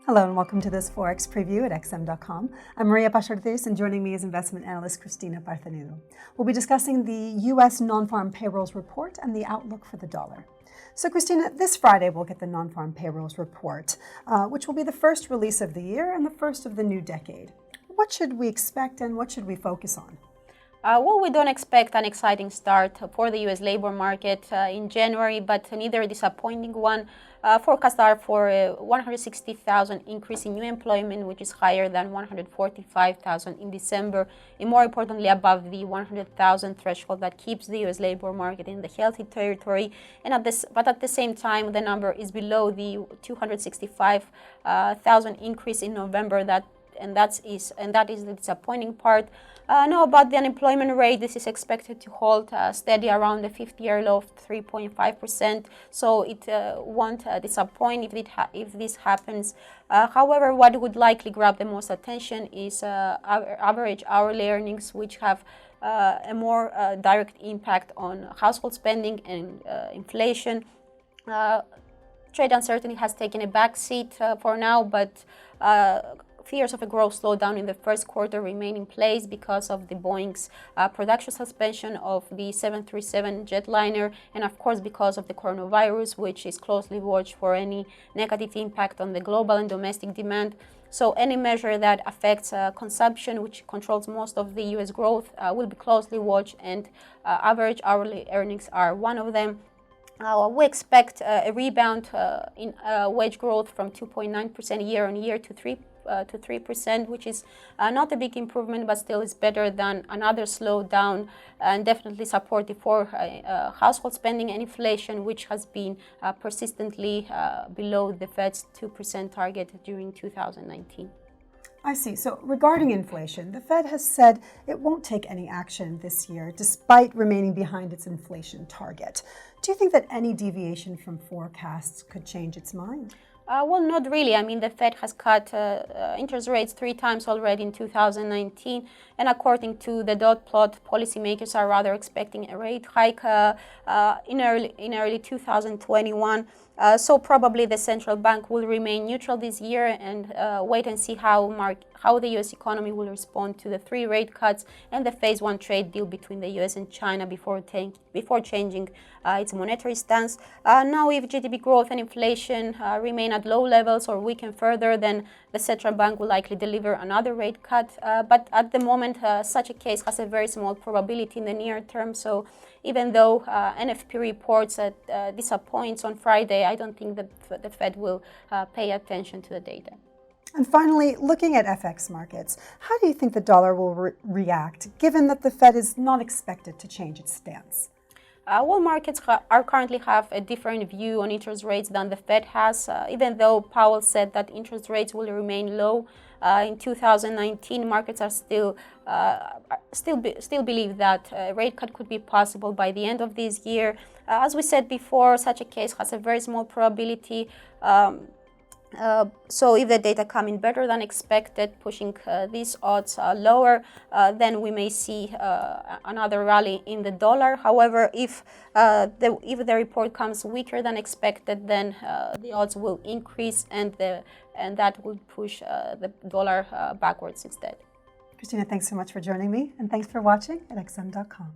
Hello and welcome to this Forex Preview at XM.com. I'm Maria Pachardis and joining me is investment analyst Cristina Parthenido. We'll be discussing the U.S. Nonfarm Payrolls Report and the outlook for the dollar. So Cristina, this Friday we'll get the Nonfarm Payrolls Report, which will be the first release of the year and the first of the new decade. What should we expect and what should we focus on? Well, we don't expect an exciting start for the U.S. labor market in January, but neither a disappointing one. Forecasts are for a 160,000 increase in new employment, which is higher than 145,000 in December, and more importantly, above the 100,000 threshold that keeps the U.S. labor market in the healthy territory. But at the same time, the number is below the 265,000 increase in November. That is the disappointing part. Now about the unemployment rate, this is expected to hold steady around the 50-year low of 3.5%. So it won't disappoint if this happens. However, what would likely grab the most attention is average hourly earnings, which have a more direct impact on household spending and inflation. Trade uncertainty has taken a backseat for now, but fears of a growth slowdown in the first quarter remain in place because of the Boeing's production suspension of the 737 jetliner, and of course because of the coronavirus, which is closely watched for any negative impact on the global and domestic demand. So any measure that affects consumption, which controls most of the U.S. growth, will be closely watched, and average hourly earnings are one of them. We expect a rebound in wage growth from 2.9% year on year to 3%, which is not a big improvement, but still is better than another slowdown, and definitely supportive for household spending and inflation, which has been persistently below the Fed's 2% target during 2019. I see. So regarding inflation, the Fed has said it won't take any action this year despite remaining behind its inflation target. Do you think that any deviation from forecasts could change its mind? Well, not really. I mean, the Fed has cut interest rates 3 times already in 2019, and according to the dot plot, policymakers are rather expecting a rate hike in early 2021. So probably the central bank will remain neutral this year and wait and see how the U.S. economy will respond to the 3 rate cuts and the phase 1 trade deal between the U.S. and China before changing its monetary stance. Now, if GDP growth and inflation remain at low levels or weaken further, then the central bank will likely deliver another rate cut. But at the moment, such a case has a very small probability in the near term. So even though NFP reports disappoints on Friday, I don't think that the Fed will pay attention to the data. And finally, looking at FX markets, how do you think the dollar will react, given that the Fed is not expected to change its stance? Well, markets currently have a different view on interest rates than the Fed has, even though Powell said that interest rates will remain low. In 2019, markets are still believe that a rate cut could be possible by the end of this year. As we said before, such a case has a very small probability. So if the data come in better than expected, pushing these odds lower, then we may see another rally in the dollar. However, if the report comes weaker than expected, then the odds will increase, and that will push the dollar backwards instead. Cristina, thanks so much for joining me, and thanks for watching at XM.com.